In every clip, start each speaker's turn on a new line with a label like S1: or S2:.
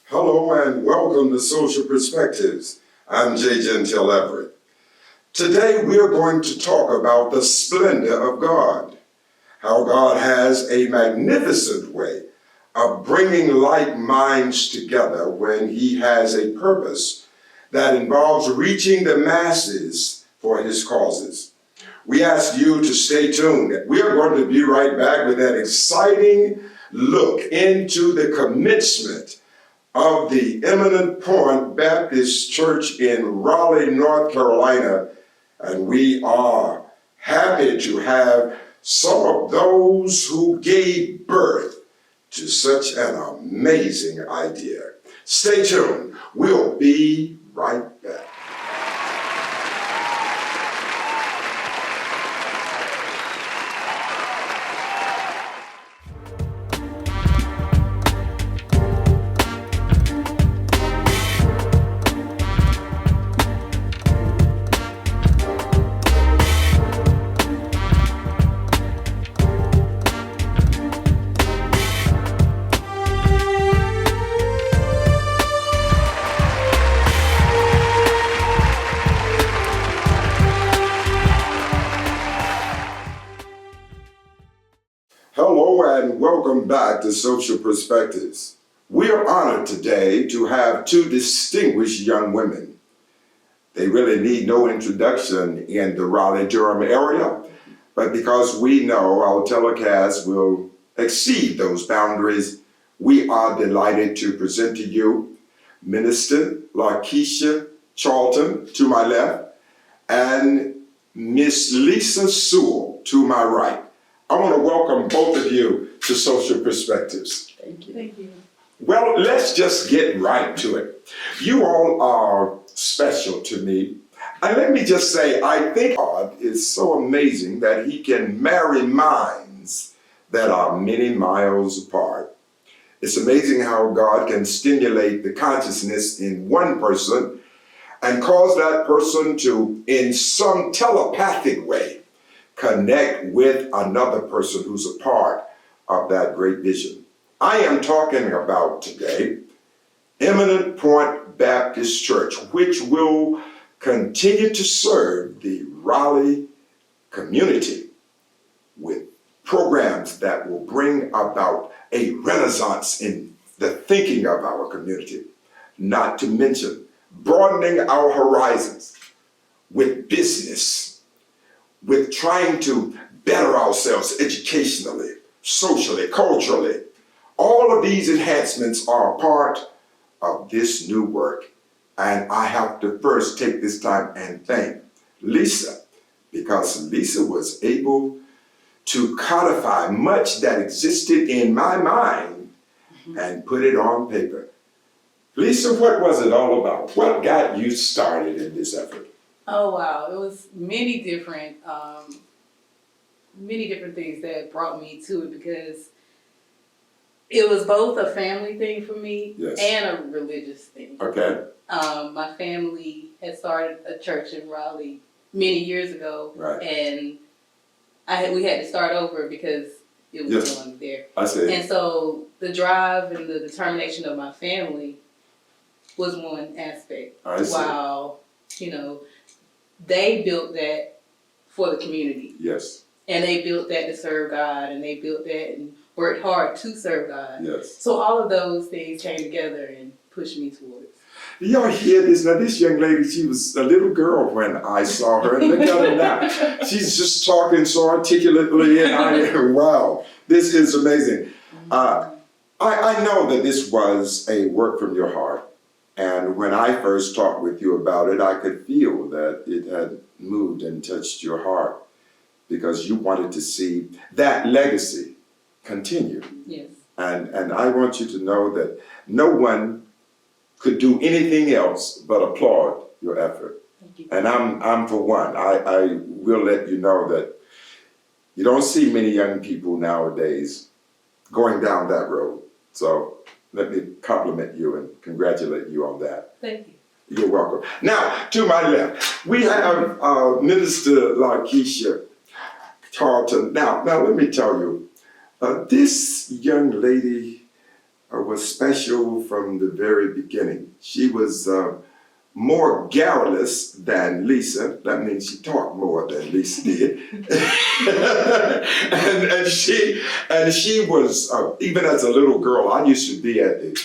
S1: Hello and welcome to Social Perspectives. I'm J. Gentile Everett. Today we are going to talk about the splendor of God, how God has a magnificent way of bringing like minds together when He has a purpose that involves reaching the masses for His causes. We ask you to stay tuned. We are going to be right back with that exciting look into the commencement of the Eminent Point Baptist Church in Raleigh, North Carolina, and we are happy to have some of those who gave birth to such an amazing idea. Stay tuned. We'll be right back. Hello and welcome back to Social Perspectives. We are honored today to have two distinguished young women. They really need no introduction in the Raleigh-Durham area, but because we know our telecast will exceed those boundaries, we are delighted to present to you Minister Lakeisha Charlton to my left and Miss Lisa Sewell to my right. I want to welcome both of you to Social Perspectives.
S2: Thank you. Thank you.
S1: Well, let's just get right to it. You all are special to me. And let me just say, I think God is so amazing that He can marry minds that are many miles apart. It's amazing how God can stimulate the consciousness in one person and cause that person to, in some telepathic way, connect with another person who's a part of that great vision. I am talking about today Eminent Point Baptist Church, which will continue to serve the Raleigh community with programs that will bring about a renaissance in the thinking of our community, not to mention broadening our horizons with business, with trying to better ourselves educationally, socially, culturally. All of these enhancements are part of this new work. And I have to first take this time and thank Lisa, because Lisa was able to codify much that existed in my mind and put it on paper. Lisa, what was it all about? What got you started in this effort?
S2: Oh wow, it was many different things that brought me to it, because it was both a family thing for me and a religious thing.
S1: Okay.
S2: My family had started a church in Raleigh many years ago,
S1: Right.
S2: and we had to start over because it was no longer there.
S1: I see.
S2: And so the drive and the determination of my family was one aspect.
S1: I see.
S2: While, they built that for the community.
S1: Yes.
S2: And they built that to serve God, and they built that and worked hard to serve God.
S1: Yes.
S2: So all of those things came together and pushed me towards.
S1: Y'all hear this? Now, this young lady, she was a little girl when I saw her. Look at her now. She's just talking so articulately, and wow, this is amazing. I know that this was a work from your heart. And when I first talked with you about it, I could feel that it had moved and touched your heart, because you wanted to see that legacy continue.
S2: Yes.
S1: And I want you to know that no one could do anything else but applaud your effort.
S2: Thank you.
S1: And I'm for one. I will let you know that you don't see many young people nowadays going down that road. So let me compliment you and congratulate you on that.
S2: Thank you.
S1: You're welcome. Now, to my left, we have Minister Lakeisha Charlton. Now let me tell you, this young lady was special from the very beginning. She was more garrulous than Lisa. That means she talked more than Lisa did. and she was, even as a little girl, I used to be at the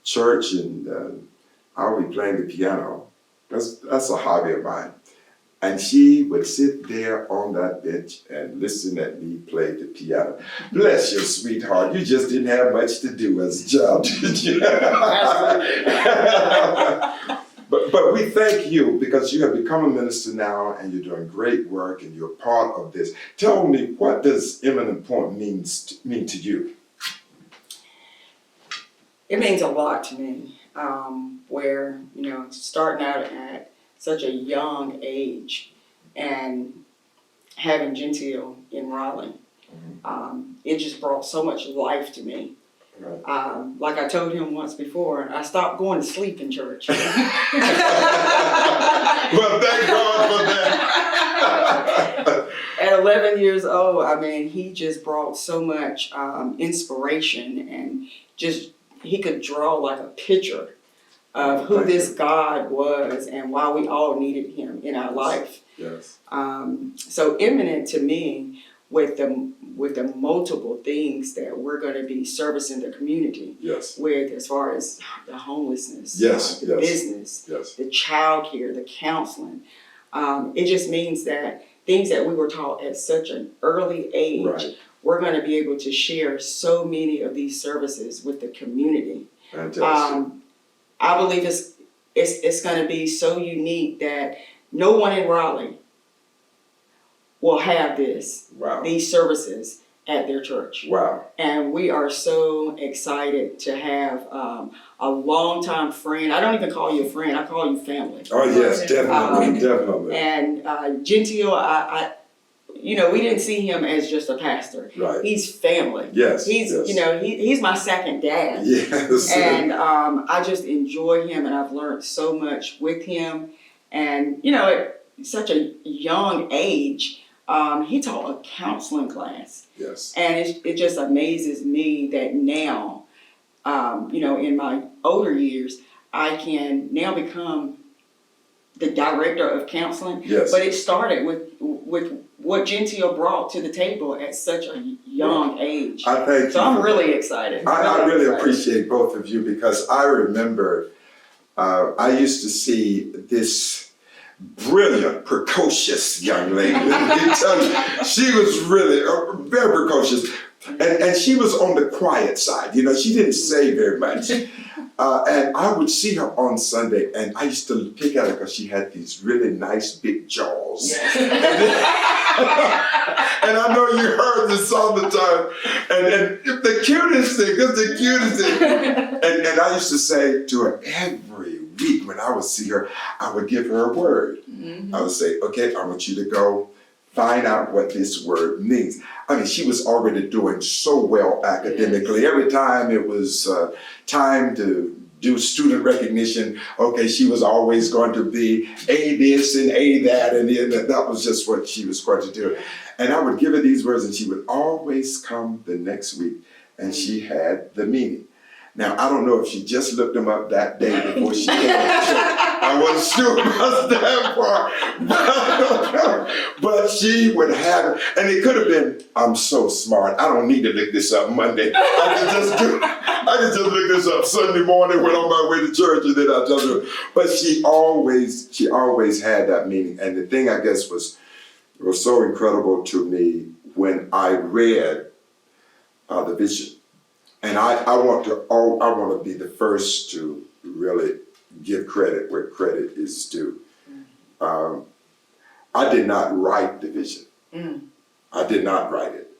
S1: church and I would be playing the piano. That's a hobby of mine. And she would sit there on that bench and listen at me play the piano. Bless your sweetheart, you just didn't have much to do as a child, did you? But we thank you because you have become a minister now and you're doing great work and you're part of this. Tell me, what does Eminent Point mean to you?
S3: It means a lot to me, where, starting out at such a young age and having Gentile in Raleigh, it just brought so much life to me.
S1: Right.
S3: Like I told him once before, I stopped going to sleep in church.
S1: Well, thank God for that.
S3: At 11 years old, he just brought so much inspiration and he could draw like a picture of who this God was and why we all needed him in our life.
S1: Yes.
S3: So Eminent to me, with the multiple things that we're going to be servicing the community with, as far as the homelessness, the business, the child care, the counseling. It just means that things that we were taught at such an early age, we're going to be able to share so many of these services with the community.
S1: Fantastic.
S3: I believe it's going to be so unique that no one in Raleigh will have these services at their church.
S1: Wow.
S3: And we are so excited to have a longtime friend. I don't even call you a friend, I call you family.
S1: Oh yes, definitely, definitely.
S3: And Gentile, we didn't see him as just a pastor.
S1: Right.
S3: He's family.
S1: Yes.
S3: He's my second dad.
S1: Yes.
S3: And I just enjoy him, and I've learned so much with him. And at such a young age, he taught a counseling class.
S1: Yes.
S3: And it just amazes me that now, in my older years, I can now become the director of counseling.
S1: Yes.
S3: But it started with what Gentile brought to the table at such a young age.
S1: I thank you.
S3: So I'm really excited.
S1: I really appreciate both of you because I remember I used to see this brilliant, precocious young lady. She was really very precocious. And she was on the quiet side. She didn't say very much. And I would see her on Sunday, and I used to pick at her because she had these really nice big jaws. And I know you heard this all the time. And the cutest thing, that's the cutest thing. And I used to say to her every week when I would see her, I would give her a word. Mm-hmm. I would say, okay, I want you to go find out what this word means. She was already doing so well academically. Yes. Every time it was time to do student recognition, okay, she was always going to be A this and A that, and that was just what she was going to do. And I would give her these words, and she would always come the next week, and she had the meaning. Now, I don't know if she just looked them up that day before she came to church. I wasn't sure about that part. But she would have it. And it could have been, I'm so smart. I don't need to look this up Monday. I can just look this up Sunday morning when I'm on my way to church, and then I'll tell her. But she always had that meaning. And the thing, I guess, was so incredible to me when I read the vision. And I want to be the first to really give credit where credit is due. I did not write the vision. I did not write it.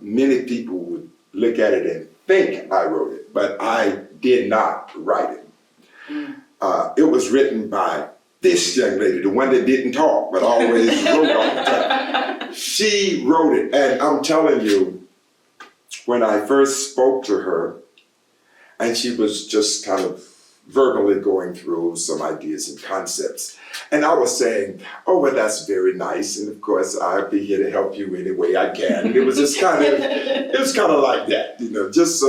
S1: Many people would look at it and think I wrote it, but I did not write it. It was written by this young lady, the one that didn't talk, but always wrote all the time. She wrote it, and I'm telling you, when I first spoke to her, and she was just kind of verbally going through some ideas and concepts, and I was saying, oh, well, that's very nice, and of course, I'll be here to help you any way I can. And it was just kind of like that, just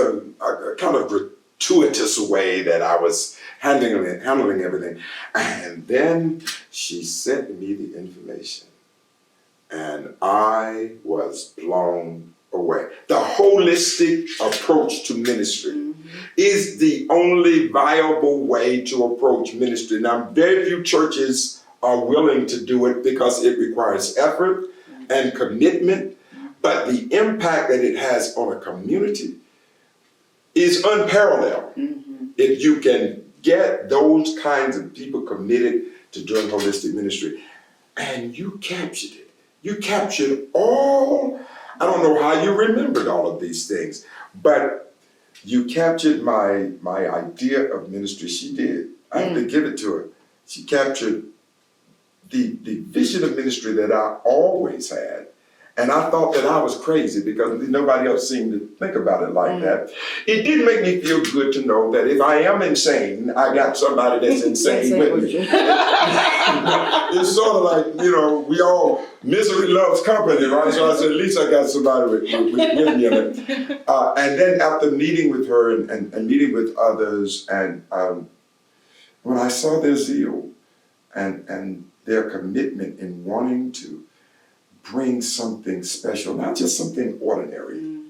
S1: a kind of gratuitous way that I was handling everything. And then she sent me the information, and I was blown away. The holistic approach to ministry is the only viable way to approach ministry. Now, very few churches are willing to do it because it requires effort and commitment, but the impact that it has on a community is unparalleled. If you can get those kinds of people committed to doing holistic ministry, and you captured it. You captured all, I don't know how you remembered all of these things, but you captured my idea of ministry. She did. I have to give it to her. She captured the vision of ministry that I always had. And I thought that I was crazy because nobody else seemed to think about it like that. It did make me feel good to know that if I am insane, I got somebody that's insane with me. It's sort of like, we all, misery loves company, right? So I said, at least I got somebody with me in it. And then after meeting with her and meeting with others, and when I saw their zeal and their commitment in wanting to bring something special, not just something ordinary.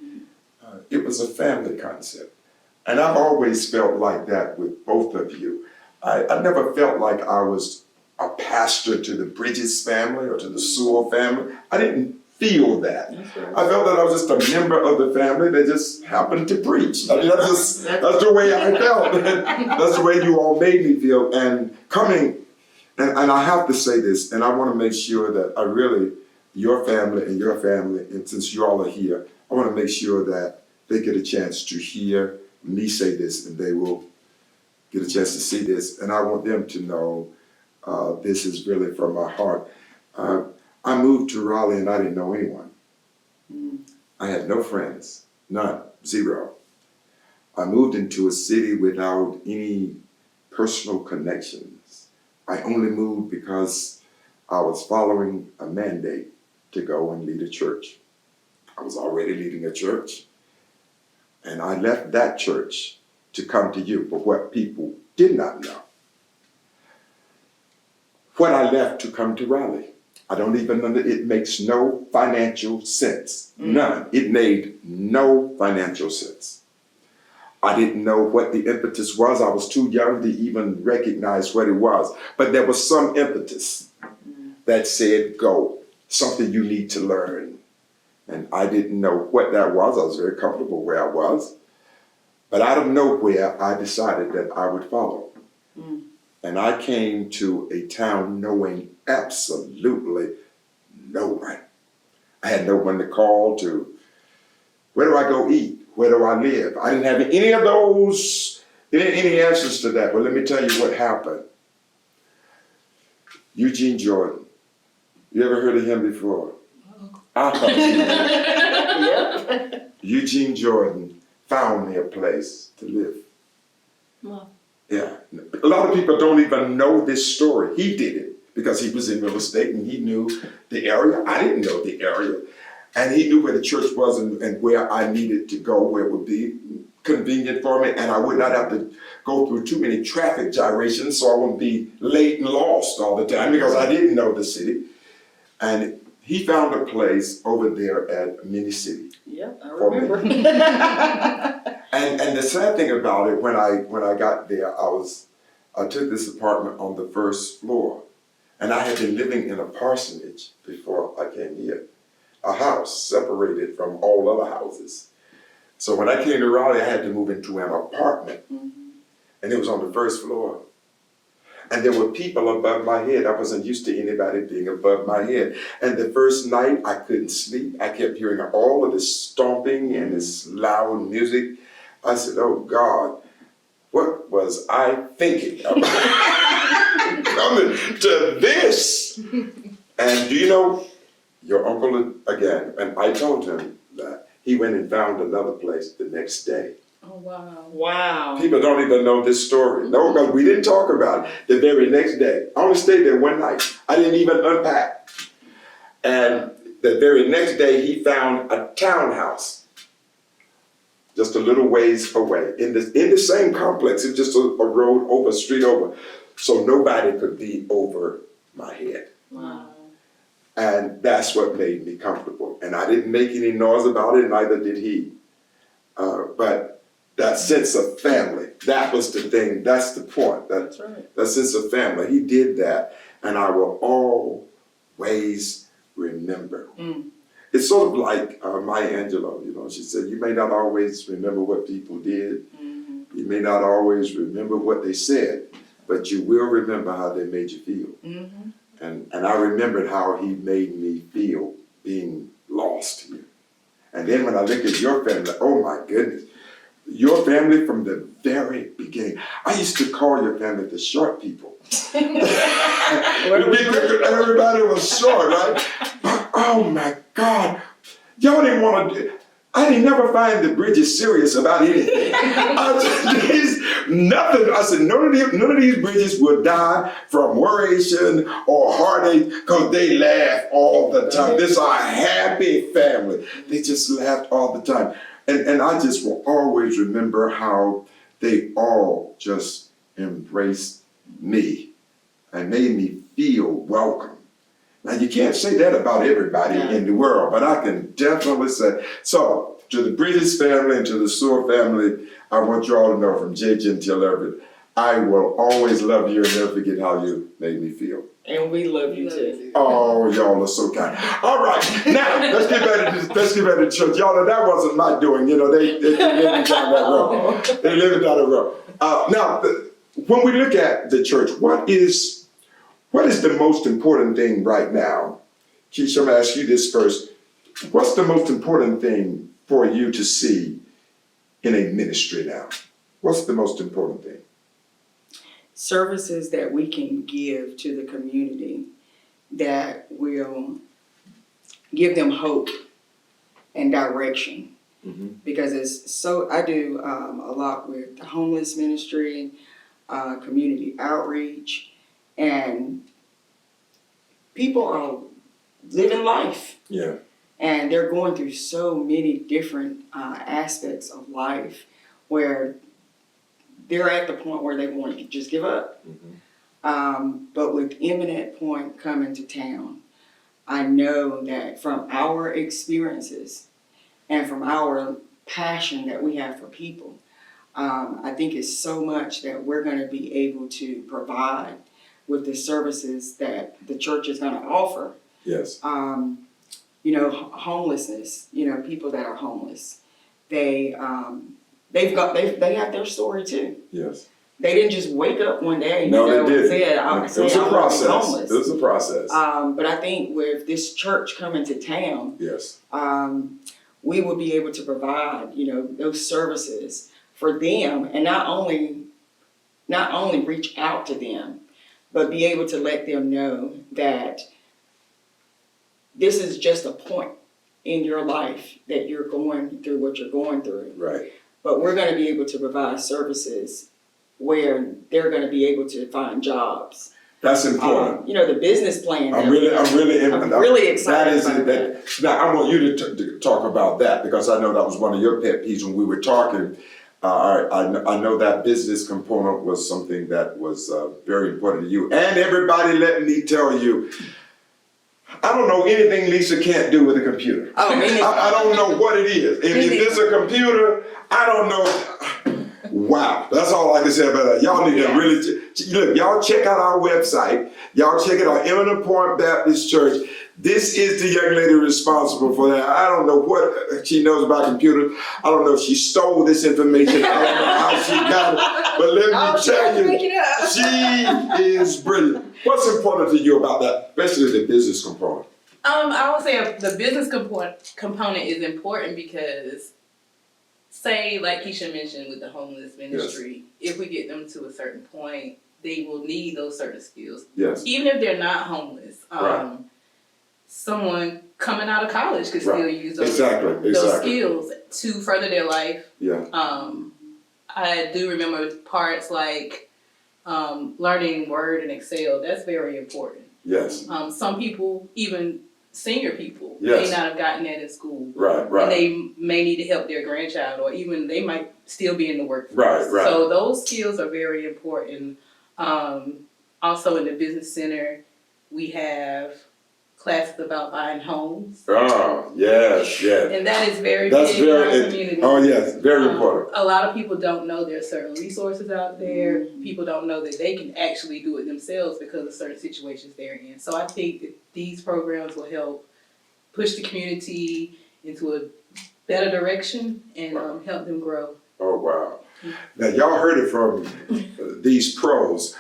S1: It was a family concept. And I've always felt like that with both of you. I never felt like I was a pastor to the Bridges family or to the Sewell family. I didn't feel that. I felt that I was just a member of the family that just happened to preach. I mean, that's the way I felt. That's the way you all made me feel. And and I have to say this, and I want to make sure that your family, and since you all are here, I want to make sure that they get a chance to hear me say this, and they will get a chance to see this. And I want them to know this is really from my heart. I moved to Raleigh and I didn't know anyone. I had no friends, none, zero. I moved into a city without any personal connections. I only moved because I was following a mandate to go and lead a church. I was already leading a church, and I left that church to come to you. But what people did not know, what I left to come to Raleigh, I don't even know, it makes no financial sense. None. It made no financial sense. I didn't know what the impetus was. I was too young to even recognize what it was. But there was some impetus that said, go, something you need to learn. And I didn't know what that was. I was very comfortable where I was. But out of nowhere, I decided that I would follow. And I came to a town knowing absolutely no one. I had no one to call to, where do I go eat? Where do I live? I didn't have any of those, any answers to that. But let me tell you what happened. Eugene Jordan. You ever heard of him before? I thought you did. Eugene Jordan found me a place to live.
S2: Wow.
S1: Yeah. A lot of people don't even know this story. He did it because he was in real estate and he knew the area. I didn't know the area. And he knew where the church was and where I needed to go, where it would be convenient for me, and I would not have to go through too many traffic gyrations so I wouldn't be late and lost all the time because I didn't know the city. And he found a place over there at Mini City.
S3: Yep, I remember.
S1: And the sad thing about it, when I got there, I took this apartment on the first floor, and I had been living in a parsonage before I came here. A house separated from all other houses. So when I came to Raleigh, I had to move into an apartment, and it was on the first floor. And there were people above my head. I wasn't used to anybody being above my head. And the first night, I couldn't sleep. I kept hearing all of this stomping and this loud music. I said, oh God, what was I thinking about coming to this? And do you know, your uncle, again, and I told him that he went and found another place the next day.
S2: Oh, wow.
S3: Wow.
S1: People don't even know this story. No, because we didn't talk about it the very next day. I only stayed there one night. I didn't even unpack. And the very next day, he found a townhouse just a little ways away in the same complex. It's just a road over, a street over, so nobody could be over my head.
S2: Wow.
S1: And that's what made me comfortable. And I didn't make any noise about it, neither did he. But that sense of family, that was the thing, that's the point.
S3: That's right.
S1: That sense of family, he did that, and I will always remember. It's sort of like Maya Angelou, you know, she said, you may not always remember what people did, you may not always remember what they said, but you will remember how they made you feel. And I remembered how he made me feel being lost here. And then when I look at your family, oh my goodness, your family from the very beginning. I used to call your family the short people. Everybody was short, right? But, oh my God, y'all didn't want to do. I didn't never find the Bridges serious about anything. Nothing. I said none of these Bridges would die from worration or heartache because they laugh all the time. This is a happy family. They just laughed all the time. And I just will always remember how they all just embraced me and made me feel welcome. Now, you can't say that about everybody in the world, but I can definitely say. So, to the Bridges family and to the Sewell family, I want you all to know from J. Gentile Everett, I will always love you and never forget how you made me feel.
S3: And we love you too.
S1: Oh, y'all are so kind. All right, now let's get back to church. Y'all know that wasn't my doing. You know, they live it down that road. They live it down the road. Now, when we look at the church, what is the most important thing right now? Keisha, I'm gonna ask you this first. What's the most important thing for you to see in a ministry now? What's the most important thing?
S3: Services that we can give to the community that will give them hope and direction. Because I do a lot with the homeless ministry, community outreach, and people are living life.
S1: Yeah.
S3: And they're going through so many different aspects of life where they're at the point where they want to just give up. But with Imminent Point coming to town, I know that from our experiences and from our passion that we have for people, I think it's so much that we're going to be able to provide with the services that the church is going to offer.
S1: Yes.
S3: You know, homelessness, you know, people that are homeless, they have their story too.
S1: Yes.
S3: They didn't just wake up one day
S1: no,
S3: and
S1: they didn't.
S3: said,
S1: it was a process.
S3: Homeless.
S1: It was a process.
S3: But I think with this church coming to town,
S1: Yes.
S3: We will be able to provide, you know, those services for them, and not only reach out to them, but be able to let them know that this is just a point in your life that you're going through what you're going through.
S1: Right.
S3: But we're going to be able to provide services where they're going to be able to find jobs.
S1: That's important.
S3: You know, the business plan.
S1: I'm really
S3: excited about that.
S1: Now, I want you to talk about that because I know that was one of your pet peeves when we were talking. I know that business component was something that was very important to you. And everybody, let me tell you, I don't know anything Lisa can't do with a computer.
S3: Oh, me neither.
S1: I don't know what it is. If it's a computer, I don't know. Wow, that's all I can say about that. Y'all need to really, look, y'all check out our website. Y'all check it out, Imminent Point Baptist Church. This is the young lady responsible for that. I don't know what she knows about computers. I don't know if she stole this information. I don't know how she got it. But let me tell you, she is brilliant. What's important to you about that, especially the business component?
S2: I would say the business component is important because, say, like Keisha mentioned with the homeless ministry, if we get them to a certain point, they will need those certain skills.
S1: Yes.
S2: Even if they're not homeless.
S1: Right.
S2: Someone coming out of college could still use those skills to further their life.
S1: Yeah.
S2: I do remember parts like learning Word and Excel. That's very important.
S1: Yes.
S2: Some people even senior people
S1: Yes.
S2: may not have gotten that in school.
S1: Right,
S2: And they may need to help their grandchild, or even they might still be in the workforce.
S1: Right.
S2: So those skills are very important. Also in the business center, we have classes about buying homes.
S1: Oh, yes.
S2: And that is very
S1: That's
S2: big in our community.
S1: Oh, yes, very important.
S2: A lot of people don't know there are certain resources out there. People don't know that they can actually do it themselves because of certain situations they're in. So I think that these programs will help push the community into a better direction and help them grow.
S1: Oh, wow. Now, y'all heard it from these pros.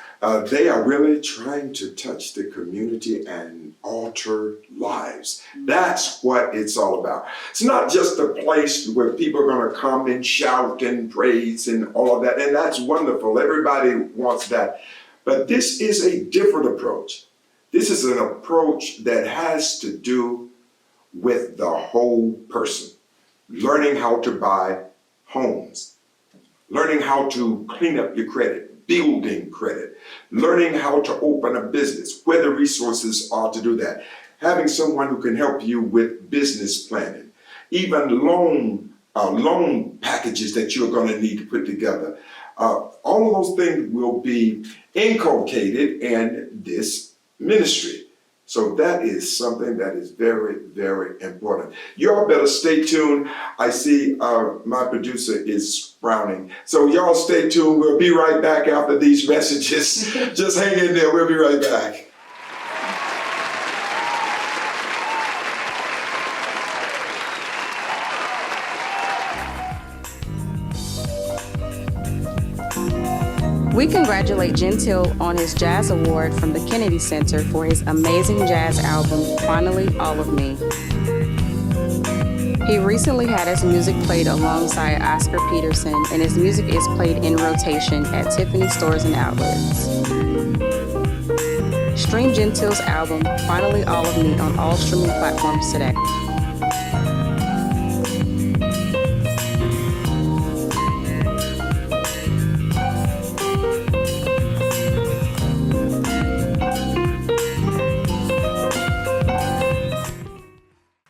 S1: They are really trying to touch the community and alter lives. That's what it's all about. It's not just a place where people are going to come and shout and praise and all of that. And that's wonderful. Everybody wants that. But this is a different approach. This is an approach that has to do with the whole person. Learning how to buy homes. Learning how to clean up your credit, building credit, learning how to open a business, where the resources are to do that, having someone who can help you with business planning, even loan packages that you're going to need to put together. All of those things will be inculcated in this ministry. So that is something that is very, very important. Y'all better stay tuned. I see my producer is frowning. So y'all stay tuned. We'll be right back after these messages. Just hang in there. We'll be right back.
S4: We congratulate Gentile on his Jazz Award from the Kennedy Center for his amazing jazz album, Finally All of Me. He recently had his music played alongside Oscar Peterson, and his music is played in rotation at Tiffany Stores and Outlets. Stream Gentile's album, Finally All of Me, on all streaming platforms today.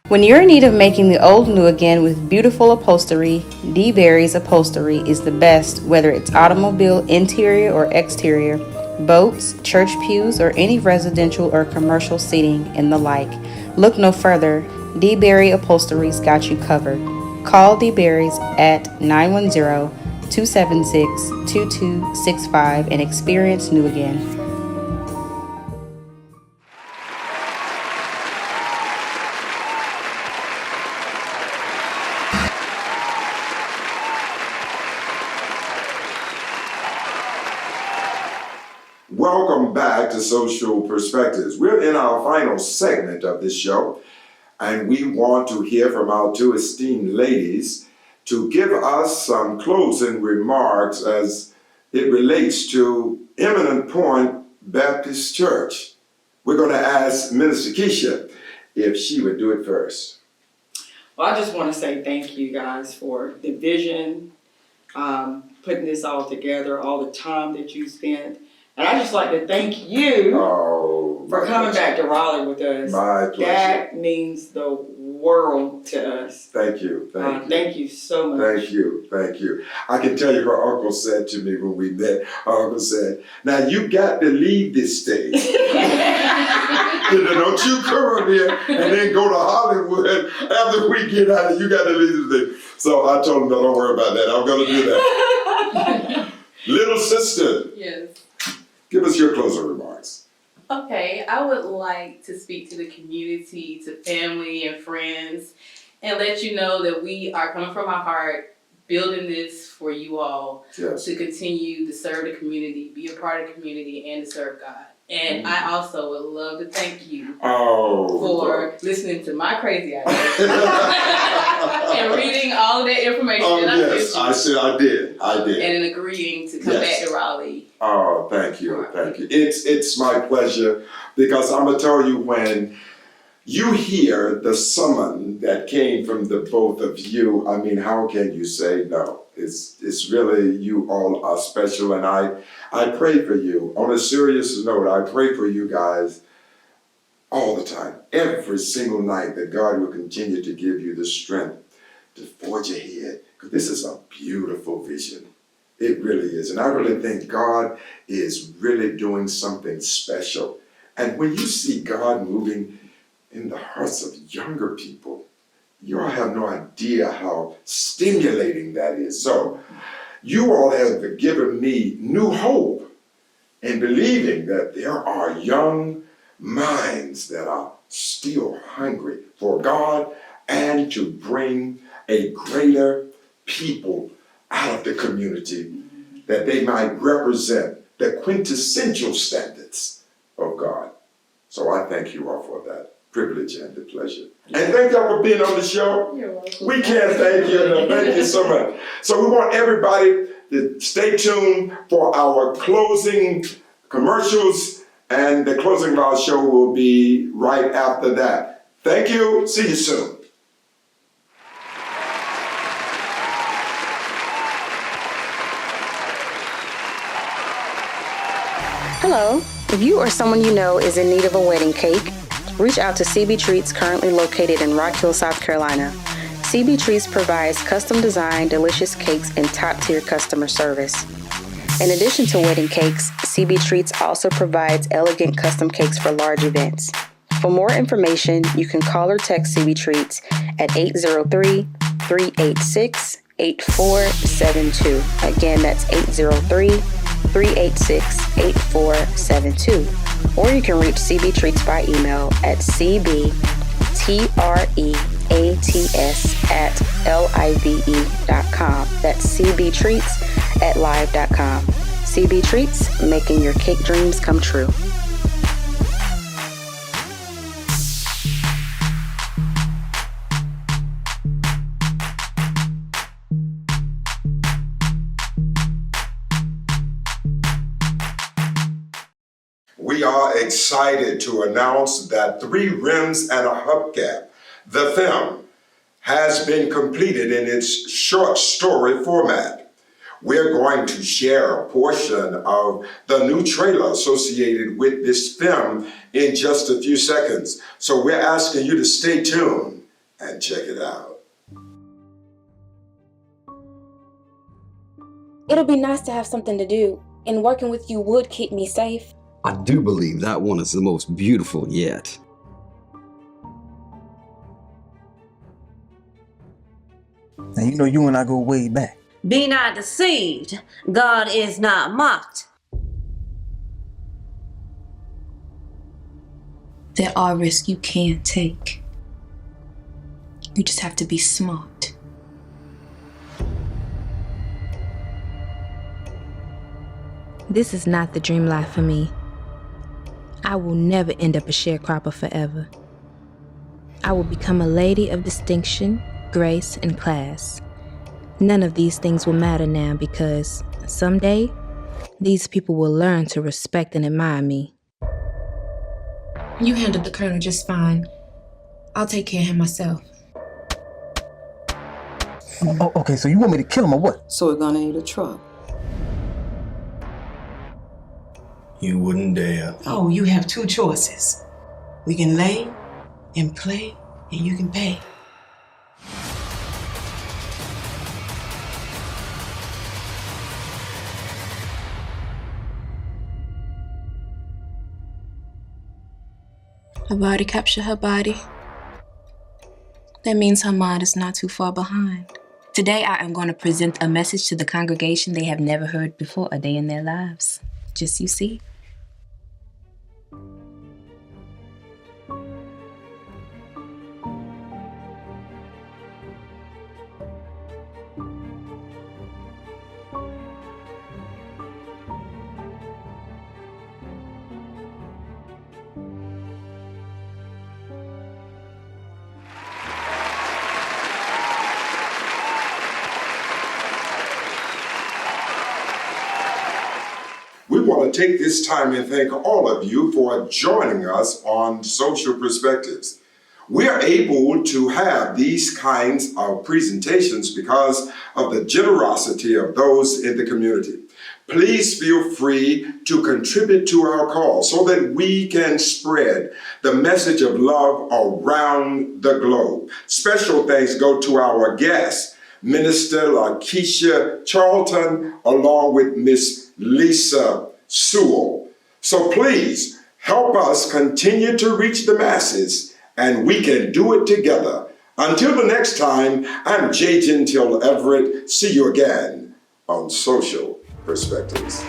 S4: When you're in need of making the old new again with beautiful upholstery, D. Berry's Upholstery is the best, whether it's automobile interior or exterior, boats, church pews, or any residential or commercial seating and the like. Look no further. D. Berry Upholstery's got you covered. Call D. Berry's at 910-276-2265 and experience new again.
S1: Welcome back to Social Perspectives. We're in our final segment of this show, and we want to hear from our two esteemed ladies to give us some closing remarks as it relates to Eminent Point Baptist Church. We're going to ask Minister Keisha if she would do it first.
S3: Well, I just want to say thank you guys for the vision, putting this all together, all the time that you spent. And I just like to thank you for coming back to Raleigh with us.
S1: My pleasure.
S3: That means the world to us.
S1: Thank you.
S3: Thank you so much.
S1: Thank you. I can tell you her uncle said to me when we met, her uncle said, now you got to leave this stage. Don't you come up here and then go to Hollywood after we get out of you got to leave this stage. So I told him, no, don't worry about that. I'm going to do that. Little sister.
S2: Yes.
S1: Give us your closing remarks.
S2: Okay, I would like to speak to the community, to family and friends, and let you know that we are coming from our heart, building this for you all to continue to serve the community, be a part of the community, and to serve God. And I also would love to thank you for listening to my crazy ideas and reading all of that information that I sent you.
S1: I did.
S2: And agreeing to come back to Raleigh.
S1: Oh, thank you. It's my pleasure, because I'm gonna tell you, when you hear the summon that came from the both of you, I mean, how can you say no? It's really, you all are special, and I pray for you. On a serious note, I pray for you guys all the time, every single night, that God will continue to give you the strength to forge ahead. Because this is a beautiful vision. It really is. And I really think God is really doing something special. And when you see God moving in the hearts of younger people, you all have no idea how stimulating that is. So you all have given me new hope in believing that there are young minds that are still hungry for God and to bring a greater people out of the community, that they might represent the quintessential standards of God. So I thank you all for that privilege and the pleasure. And thank y'all for being on the show.
S2: You're welcome.
S1: We can't thank you enough. Thank you so much. So we want everybody to stay tuned for our closing commercials, and the closing of our show will be right after that. Thank you. See you soon.
S4: Hello. If you or someone you know is in need of a wedding cake, reach out to CB Treats, currently located in Rock Hill, South Carolina. CB Treats provides custom designed, delicious cakes and top-tier customer service. In addition to wedding cakes, CB Treats also provides elegant custom cakes for large events. For more information, you can call or text CB Treats at 803-386-8472. Again, that's 803-386-8472. Or you can reach CB Treats by email at cbtreats@live.com. That's cbtreats@live.com. CB Treats, making your cake dreams come true.
S1: We are excited to announce that 3 Rims and a Hubcap, the film, has been completed in its short story format. We're going to share a portion of the new trailer associated with this film in just a few seconds. So we're asking you to stay tuned and check it out.
S5: It'll be nice to have something to do, and working with you would keep me safe.
S6: I do believe that one is the most beautiful yet.
S7: Now, you know you and I go way back.
S8: Be not deceived. God is not mocked.
S9: There are risks you can't take. You just have to be smart.
S10: This is not the dream life for me. I will never end up a sharecropper forever. I will become a lady of distinction, grace, and class. None of these things will matter now because someday, these people will learn to respect and admire me.
S9: You handled the colonel just fine. I'll take care of him myself.
S7: Oh, okay, so you want me to kill him or what?
S3: So we're gonna need a truck.
S11: You wouldn't dare.
S12: Oh, you have 2 choices. We can lay and play, and you can pay.
S9: I've already captured her body. That means her mind is not too far behind.
S10: Today, I am going to present a message to the congregation they have never heard before a day in their lives. Just you see.
S1: We want to take this time and thank all of you for joining us on Social Perspectives. We are able to have these kinds of presentations because of the generosity of those in the community. Please feel free to contribute to our cause so that we can spread the message of love around the globe. Special thanks go to our guests, Minister Lakeisha Charlton, along with Miss Lisa Sewell. So please help us continue to reach the masses, and we can do it together. Until the next time, I'm J. Gentile Everett. See you again on Social Perspectives.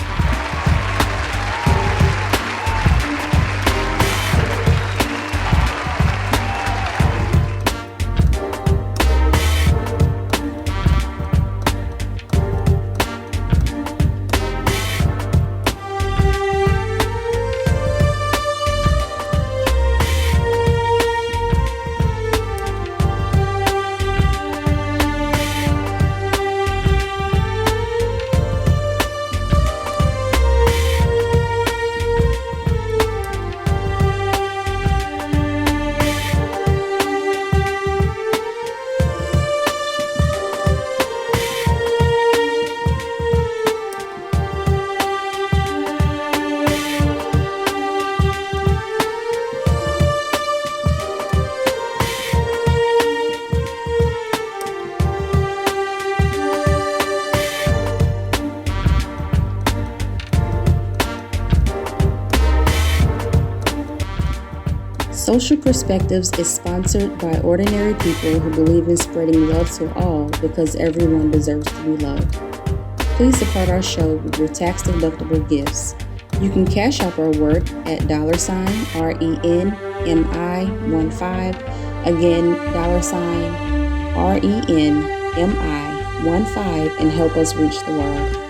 S4: Social Perspectives is sponsored by ordinary people who believe in spreading love to all because everyone deserves to be loved. Please support our show with your tax-deductible gifts. You can cash out our work at $RENMI15. Again, $RENMI15 and help us reach the world.